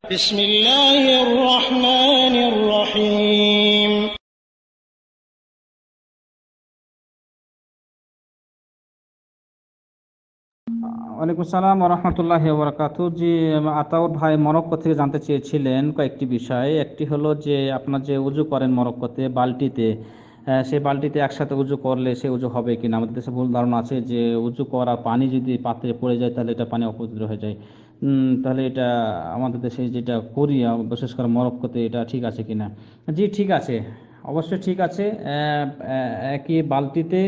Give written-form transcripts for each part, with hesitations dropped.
بسم الله الرحمن الرحيم ওয়ালাইকুম আসসালাম ওয়া রাহমাতুল্লাহি ওয়া বারাকাতুহু। জি, আতাউর ভাই মরক্কো থেকে জানতে চেয়েছিলেন কয়েকটি বিষয়। একটি হলো যে আপনার যে উজু করেন মরক্কোতে বালতিতে, সেই বালতিতে একসাথে উজু করলে সে উজু হবে কিনা। আমাদের দেশে ভুল ধারণা আছে যে উজু করা পানি যদি পাত্রে পড়ে যায় তাহলে এটা পানি অপবিত্র হয়ে যায়। তাহলে এটা আমাদের দেশে যেটা করি বিশেষ করে মরক্কোতে, এটা ঠিক আছে কিনা। জি ঠিক আছে, অবশ্যই ঠিক আছে। একই বালতিতে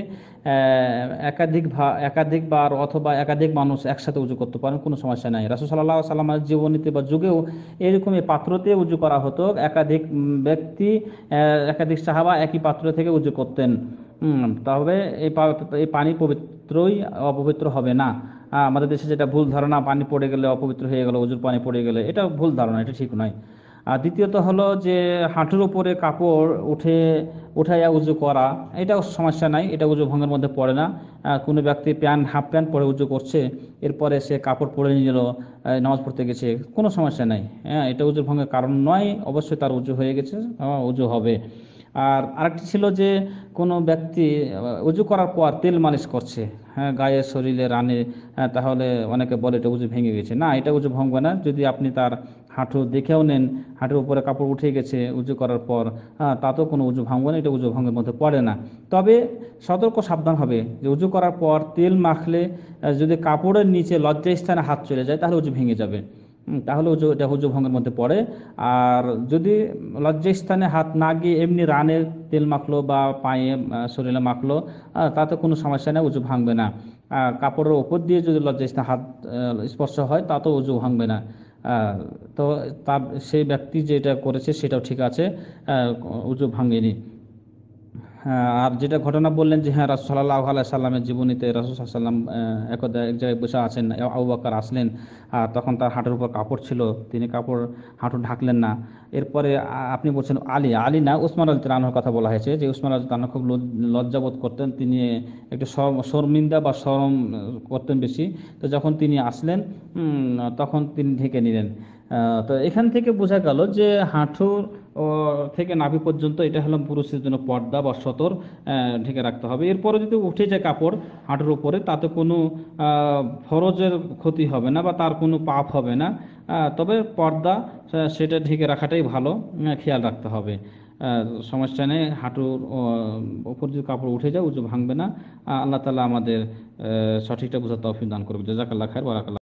একাধিকবার অথবা একাধিক মানুষ একসাথে উজু করতে পারেন, কোনো সমস্যা নাই। রাসূল সাল্লাল্লাহু আলাইহি সাল্লামের জীবনীতে বা যুগেও এরকমই পাত্রতে উজু করা হতো। একাধিক ব্যক্তি, একাধিক সাহাবা একই পাত্র থেকে উজু করতেন। তবে এই পানি পবিত্রই, অপবিত্র হবে না। আমাদের দেশে যেটা ভুল ধারণা, পানি পড়ে গেলে অপবিত্র হয়ে গেল, উজুর পানি পড়ে গেলে, এটা ভুল ধারণা, এটা ঠিক নয়। আর দ্বিতীয়ত হলো যে হাঁটুর উপরে কাপড় উঠাইয়া উজু করা, এটাও সমস্যা নাই, এটা উজু ভঙ্গের মধ্যে পড়ে না। কোনো ব্যক্তি হাফ প্যান্ট পরে উজু করছে, এরপরে সে কাপড় পরে নিল, নামাজ পড়তে গেছে, কোনো সমস্যা নাই। হ্যাঁ, এটা উজু ভঙ্গের কারণ নয়, অবশ্যই তার উজু হয়ে গেছে, উজু হবে। আর আরেকটি ছিল যে কোনো ব্যক্তি উজু করার পর তেল মালিশ করছে, হ্যাঁ, গায়ে শরীরে রানে, তাহলে অনেকে বলে এটা উজু ভেঙে গেছে। না, এটা উজু ভাঙবে না। যদি আপনি তার হাঁটু দেখেও নেন, হাঁটুর উপরে কাপড় উঠে গেছে উজু করার পর, তাতেও কোনো উজু ভাঙবে না, এটা উজু ভঙ্গের মধ্যে পড়ে না। তবে সতর্ক সাবধান হবে যে উজু করার পর তেল মাখলে যদি কাপড়ের নিচে লজ্জাস্থানে হাত চলে যায় তাহলে উজু ভেঙে যাবে। তাহলে এটা উজু ভঙ্গের মধ্যে পড়ে। আর যদি লজ্জাস্থানে হাত না গিয়ে এমনি রানে তেল মাখলো বা পায়ে শরীরে মাখলো, তাতে কোনো সমস্যা নেই, উজু ভাঙবে না। কাপড়ের ওপর দিয়ে যদি লজ্জাস্থানে হাত স্পর্শ হয় তাতেও উজু ভাঙবে না। আহ, তো তার সেই ব্যক্তি যেটা করেছে সেটাও ঠিক আছে, উজু ভাঙেনি। হ্যাঁ, আর যেটা ঘটনা বললেন যে হ্যাঁ, রাসূল সাল্লাল্লাহু আলাইহি সাল্লামের জীবনীতে রাসূল সাল্লাল্লাহু আলাইহি সাল্লাম একদা এক জায়গায় বসে আছেন, আবু বকর আসলেন, আর তখন তার হাঁটুর উপর কাপড় ছিল, তিনি হাঁটু ঢাকলেন না। এরপরে আপনি বলছেন আলী আলী না, উসমান রাদিয়াল্লাহু আনহুর কথা বলা হয়েছে যে উসমান রাদিয়াল্লাহু আনহু খুব লজ্জাবোধ করতেন, তিনি একটু শর্মিন্দা বা শরম করতেন বেশি। তো যখন তিনি আসলেন, তখন তিনি ঢেকে নিলেন। তো এখান থেকে বোঝা গেল যে হাঁটুর ও থেকে নাভি পর্যন্ত এটা হলো পুরুষের জন্য পর্দা বা সতর, ঢেকে রাখতে হবে। এরপরে যদি উঠে যায় কাপড় হাঁটুর উপরে, তাতে কোনো ফরজের ক্ষতি হবে না বা তার কোনো পাপ হবে না। তবে পর্দা, সেটা ঢেকে রাখাটাই ভালো, খেয়াল রাখতে হবে। সমস্যা নেই, হাঁটুর উপর যদি কাপড় উঠে যায় উজু ভাঙবে না। আল্লাহ তাআলা আমাদের সঠিকটা বোঝার তৌফিক দান করবে। জাযাকাল্লাহ খায়ের, বারাকাল্লাহ।